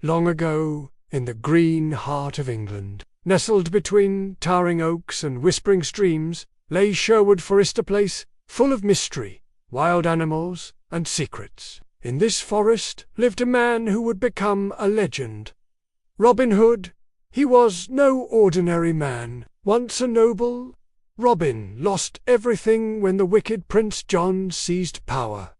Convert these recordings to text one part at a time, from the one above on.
Long ago, in the green heart of England, nestled between towering oaks and whispering streams, lay Sherwood Forest, a place full of mystery, wild animals, and secrets. In this forest lived a man who would become a legend. Robin Hood. He was no ordinary man. Once a noble, Robin lost everything when the wicked Prince John seized power.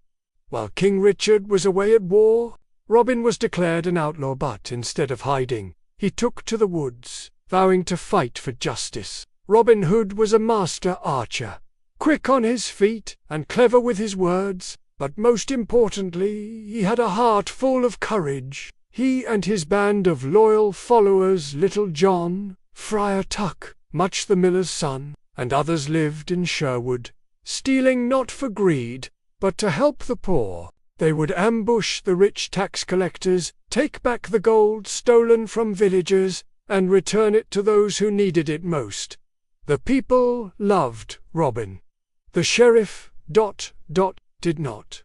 While King Richard was away at war, Robin was declared an outlaw, but instead of hiding, he took to the woods, vowing to fight for justice. Robin Hood was a master archer, quick on his feet and clever with his words, but most importantly, he had a heart full of courage. He and his band of loyal followers, Little John, Friar Tuck, Much the miller's son, and others lived in Sherwood, stealing not for greed, but to help the poor. They would ambush the rich tax collectors, take back the gold stolen from villagers, and return it to those who needed it most. The people loved Robin. The sheriff... did not.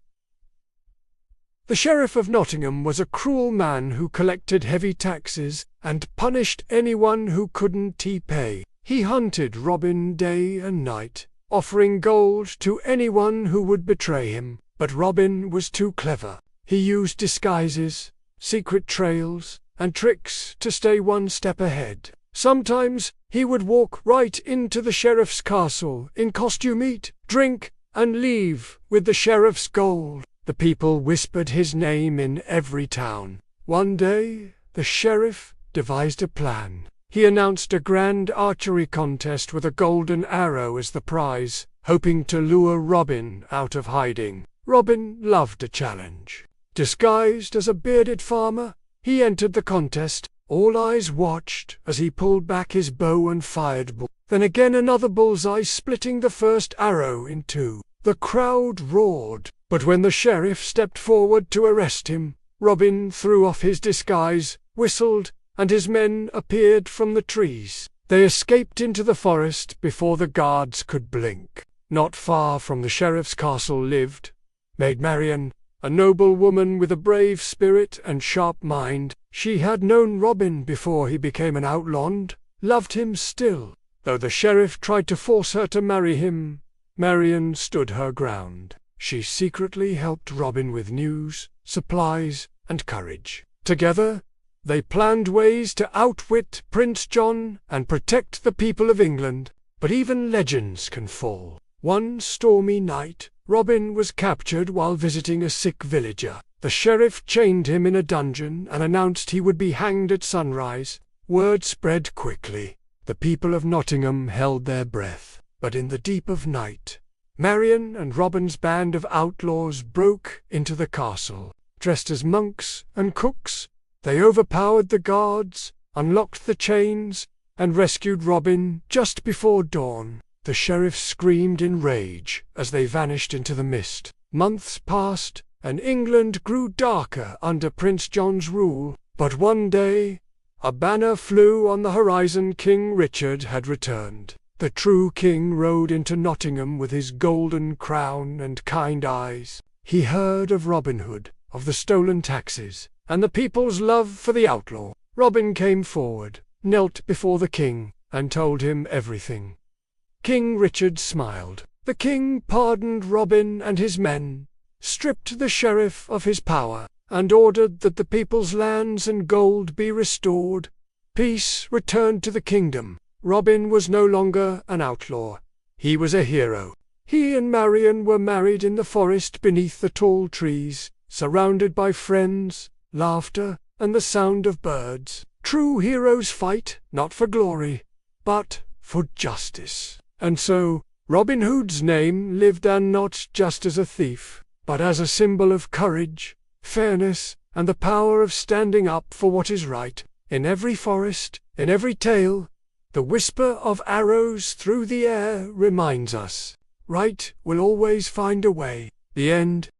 The Sheriff of Nottingham was a cruel man who collected heavy taxes and punished anyone who couldn't pay. He hunted Robin day and night, offering gold to anyone who would betray him. But Robin was too clever. He used disguises, secret trails, and tricks to stay one step ahead. Sometimes he would walk right into the sheriff's castle in costume, eat, drink, and leave with the sheriff's gold. The people whispered his name in every town. One day, the sheriff devised a plan. He announced a grand archery contest with a golden arrow as the prize, hoping to lure Robin out of hiding. Robin loved a challenge. Disguised as a bearded farmer, he entered the contest. All eyes watched as he pulled back his bow and fired bull. Then again another bullseye, splitting the first arrow in two. The crowd roared, but when the sheriff stepped forward to arrest him, Robin threw off his disguise, whistled, and his men appeared from the trees. They escaped into the forest before the guards could blink. Not far from the sheriff's castle lived Maid Marian, a noble woman with a brave spirit and sharp mind. She had known Robin before he became an outlaw and loved him still. Though the sheriff tried to force her to marry him, Marian stood her ground. She secretly helped Robin with news, supplies, and courage. Together, they planned ways to outwit Prince John and protect the people of England. But even legends can fall. One stormy night, Robin was captured while visiting a sick villager. The sheriff chained him in a dungeon and announced he would be hanged at sunrise. Word spread quickly. The people of Nottingham held their breath. But in the deep of night, Marian and Robin's band of outlaws broke into the castle. Dressed as monks and cooks, they overpowered the guards, unlocked the chains, and rescued Robin just before dawn. The sheriff screamed in rage as they vanished into the mist. Months passed, and England grew darker under Prince John's rule. But one day, a banner flew on the horizon. King Richard had returned. The true king rode into Nottingham with his golden crown and kind eyes. He heard of Robin Hood, of the stolen taxes, and the people's love for the outlaw. Robin came forward, knelt before the king, and told him everything. King Richard smiled. The king pardoned Robin and his men, stripped the sheriff of his power, and ordered that the people's lands and gold be restored. Peace returned to the kingdom. Robin was no longer an outlaw. He was a hero. He and Marian were married in the forest beneath the tall trees, surrounded by friends, laughter, and the sound of birds. True heroes fight, not for glory, but for justice. And so, Robin Hood's name lived on, not just as a thief, but as a symbol of courage, fairness, and the power of standing up for what is right. In every forest, in every tale, the whisper of arrows through the air reminds us, right will always find a way. The end.